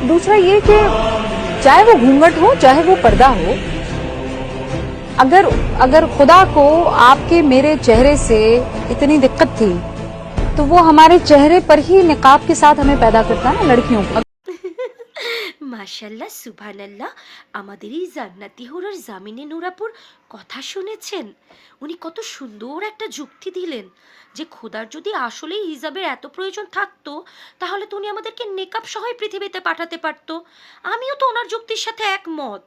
दूसरा ये कि चाहे वो घूंघट हो चाहे वो पर्दा हो, अगर खुदा को आपके मेरे चेहरे से इतनी दिक्कत थी तो वो हमारे चेहरे पर ही निकाब के साथ हमें पैदा करता है ना लड़कियों को। মাশাল্লাহ সুবহানাল্লাহ, আমাদের এই জান্নাতি হুরের জামিনে নুরাপুর কথা শুনেছেন? উনি কত সুন্দর একটা যুক্তি দিলেন যে খোদার যদি আসলেই হিজাবের এত প্রয়োজন থাকতো তাহলে তো উনি আমাদেরকে নেকাব সহই পৃথিবীতে পাঠাতে পারতো। আমিও তো ওনার যুক্তির সাথে একমত।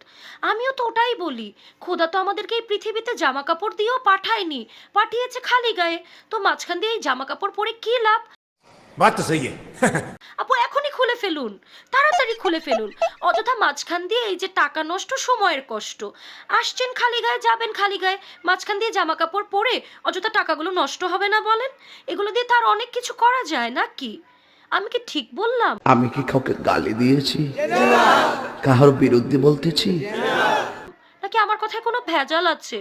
আমিও তো ওটাই বলি, খোদা তো আমাদেরকে এই পৃথিবীতে জামা কাপড় দিয়েও পাঠায়নি, পাঠিয়েছে খালি গায়ে। তো মাঝখান দিয়ে এই জামা কাপড় পরে কি লাভ? बात तो सही है। আপু এখনই খুলে ফেলুন, তাড়াতাড়ি খুলে ফেলুন। অযথা মাঝখান দিয়ে এই যে টাকা নষ্ট, সময়ের কষ্ট। আসছেন খালি গায়ে, যাবেন খালি গায়ে, মাঝখান দিয়ে জামা কাপড় পরে অযথা টাকাগুলো নষ্ট হবে না বলেন? এগুলো দিয়ে তার অনেক কিছু করা যায় নাকি? আমি কি ঠিক বললাম? আমি কি কাউকে গালি দিয়েছি, কাহার বিরুদ্ধে বলতেছি? নাকি আমার কথায় কোনো ভেজাল আছে?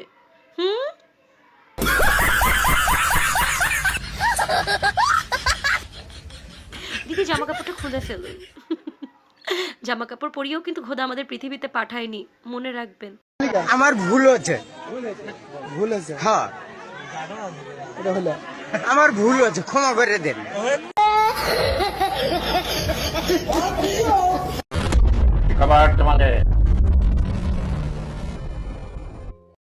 দিদি জামা কাপড়টা খুলে ফেলুন। জামা কাপড় পরিয়েও কিন্তু খোদা আমাদের পৃথিবীতে পাঠায়নি, মনে রাখবেন। আমার ভুল হচ্ছে, হ্যাঁ আমার ভুল হচ্ছে, ক্ষমা করে দেন। कबाड़ तुम्हारे